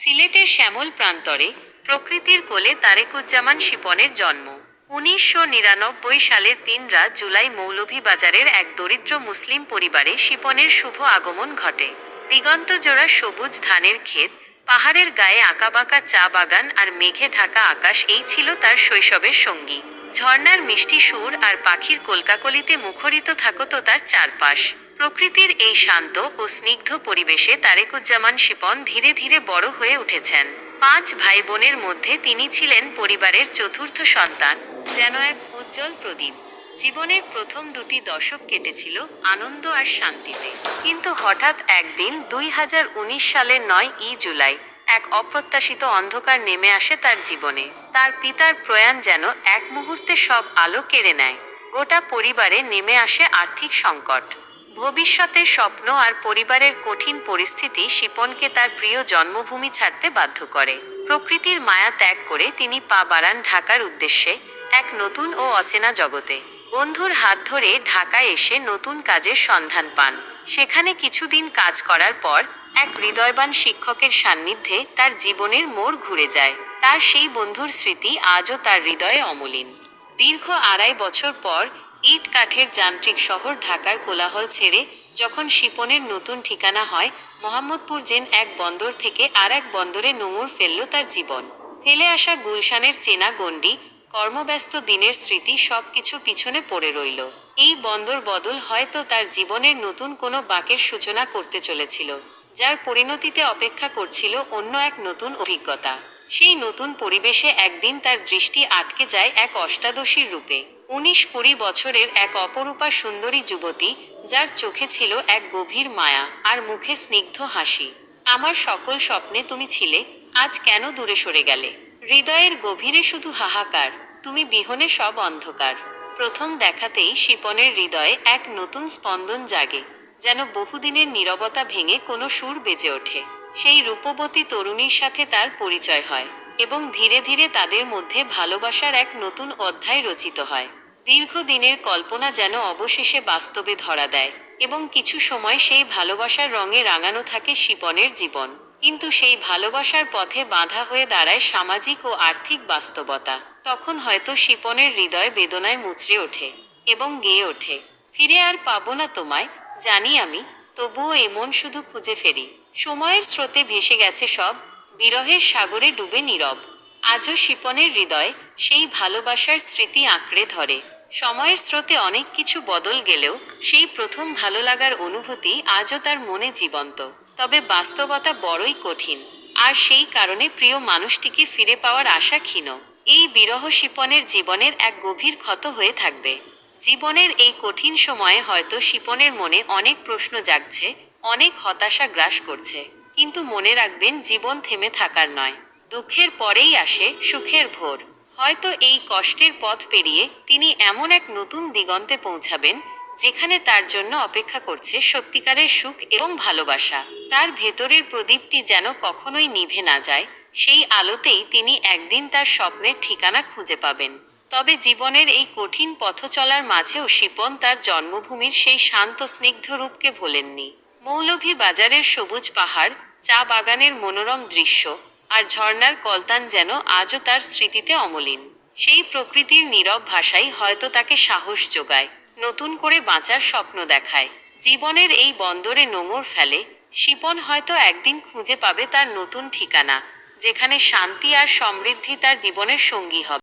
সিলেটের শ্যামল প্রান্তরে প্রকৃতির কোলে তারেকুজ্জামান শিপনের জন্ম ১৯৯৯ সালের ৩ জুলাই মৌলভীবাজারের এক দরিদ্র মুসলিম পরিবারে শিপনের শুভ আগমন ঘটে। দিগন্তজোড়া সবুজ ধানের ক্ষেত, পাহাড়ের গায়ে আঁকাবাঁকা চা বাগান আর মেঘে ঢাকা আকাশ এই ছিল তার শৈশবের সঙ্গী। ঝর্ণার মিষ্টি সুর আর পাখির কলকাকলিতে মুখরিত থাকত তার চারপাশ। প্রকৃতির এই শান্ত ও স্নিগ্ধ পরিবেশে তারেকুজ্জামান শিপন ধীরে ধীরে বড় হয়ে উঠেছেন। ৫ ভাই বোনের মধ্যে তিনি ছিলেন পরিবারের চতুর্থ সন্তান, যেন এক উজ্জ্বল প্রদীপ। জীবনের প্রথম ২টি দশক কেটেছিল আনন্দ আর শান্তিতে, কিন্তু হঠাৎ একদিন ২০১৯ সালের ৯ জুলাই এক অপ্রত্যাশিত অন্ধকার নেমে আসে তার জীবনে। তার পিতার প্রয়াণ যেন এক মুহূর্তে সব আলো কেড়ে নেয়। গোটা পরিবারে নেমে আসে আর্থিক সংকট, ভবিষ্যতের স্বপ্ন আর পরিবারের কঠিন পরিস্থিতি শিপনকে তার প্রিয় জন্মভূমি ছাড়তে বাধ্য করে। প্রকৃতির মায়া ত্যাগ করে তিনি পা বাড়ান ঢাকার উদ্দেশ্যে, এক নতুন ও অচেনা জগতে। বন্ধুর হাত ধরে ঢাকায় এসে নতুন কাজের সন্ধান পান। সেখানে কিছুদিন কাজ করার পর এক হৃদয়বান শিক্ষকের সান্নিধ্যে তার জীবনের মোড় ঘুরে যায়। তার সেই বন্ধুর স্মৃতি আজও তার হৃদয়ে অমলিন। দীর্ঘ ২.৫ বছর পর ইট কাঠের যান্ত্রিক শহর ঢাকার কোলাহল ছেড়ে যখন শিপনের নতুন ঠিকানা হয় মোহাম্মদপুর, যেন এক বন্দর থেকে আর এক বন্দরে নোঙর ফেলল তার জীবন। ফেলে আসা গুলশানের চেনা গণ্ডি, কর্মব্যস্ত দিনের স্মৃতি সবকিছু পিছনে পড়ে রইল। এই বন্দর বদল হয়তো তার জীবনের নতুন কোনো বাঁকের সূচনা করতে চলেছিল, যার পরিণতিতে অপেক্ষা করছিল অন্য এক নতুন অভিজ্ঞতা। সেই নতুন পরিবেশে একদিন তার দৃষ্টি আটকে যায় এক অষ্টাদশীর রূপে। ১৯-২০ বছরের এক অপরূপা সুন্দরী যুবতী, যার চোখে ছিল এক গভীর মায়া আর মুখে স্নিগ্ধ হাসি। আমার সকল স্বপ্নে তুমি ছিলে, আজ কেন দূরে সরে গেলে? হৃদয়ের গভীরে শুধু হাহাকার, তুমি বিহনে সব অন্ধকার। প্রথম দেখাতেই শিপনের হৃদয়ে এক নতুন স্পন্দন জাগে, যেন বহুদিনের নীরবতা ভেঙে কোনো সুর বেজে ওঠে। সেই রূপবতী তরুণীর সাথে তার পরিচয় হয় এবং ধীরে ধীরে তাদের মধ্যে ভালোবাসার এক নতুন অধ্যায় রচিত হয়। দীর্ঘদিনের কল্পনা যেন অবশেষে বাস্তবে ধরা দেয় এবং কিছু সময় সেই ভালোবাসার রঙে রাঙানো থাকে শিপনের জীবন। কিন্তু সেই ভালোবাসার পথে বাধা হয়ে দাঁড়ায় সামাজিক ও আর্থিক বাস্তবতা। তখন হয়তো শিপনের হৃদয় বেদনায় মুচড়ে ওঠে এবং গেয়ে ওঠে, ফিরে আর পাবো না তোমায়, জানি আমি, তবুও এ মন শুধু খুঁজে ফেরি। সময়ের স্রোতে ভেসে গেছে সব, বিরহের সাগরে ডুবে নীরব। আজও শিপনের হৃদয় সেই ভালোবাসার স্মৃতি আঁকড়ে ধরে। সময়ের স্রোতে অনেক কিছু বদল গেলেও সেই প্রথম ভালো লাগার অনুভূতি আজও তার মনে জীবন্ত। তবে বাস্তবতা বড়ই কঠিন, আর সেই কারণে প্রিয় মানুষটিকে ফিরে পাওয়ার আশা ক্ষীণ। এই বিরহ শিপনের জীবনের এক গভীর ক্ষত হয়ে থাকবে। জীবনের এই কঠিন সময়ে হয়তো শিপনের মনে অনেক প্রশ্ন জাগছে, অনেক হতাশা গ্রাস করছে। কিন্তু মনে রাখবেন, জীবন থেমে থাকার নয়, দুঃখের পরেই আসে সুখের ভোর। হয়তো এই কষ্টের পথ পেরিয়ে তিনি এমন এক নতুন দিগন্তে পৌঁছাবেন, যেখানে তার জন্য অপেক্ষা করছে সত্যিকারের সুখ এবং ভালোবাসা। তার ভেতরের প্রদীপটি যেন কখনোই নিভে না যায়, সেই আলোতেই তিনি একদিন তার স্বপ্নের ঠিকানা খুঁজে পাবেন। তবে জীবনের এই কঠিন পথ চলার মাঝেও শিপন তার জন্মভূমির সেই শান্ত স্নিগ্ধ রূপকে ভোলেননি। মৌলভীবাজারের সবুজ পাহাড়, চা বাগানের মনোরম দৃশ্য আর ঝর্ণার কলতান যেন আজও তার স্মৃতিতে অমলিন। সেই প্রকৃতির নীরব ভাষাই হয়তো তাকে সাহস যোগায়, নতুন করে বাঁচার স্বপ্ন দেখায়। জীবনের এই বন্দরে নোঙর ফেলে শিপন হয়তো একদিন খুঁজে পাবে তার নতুন ঠিকানা, যেখানে শান্তি আর সমৃদ্ধি তার জীবনের সঙ্গী হবে।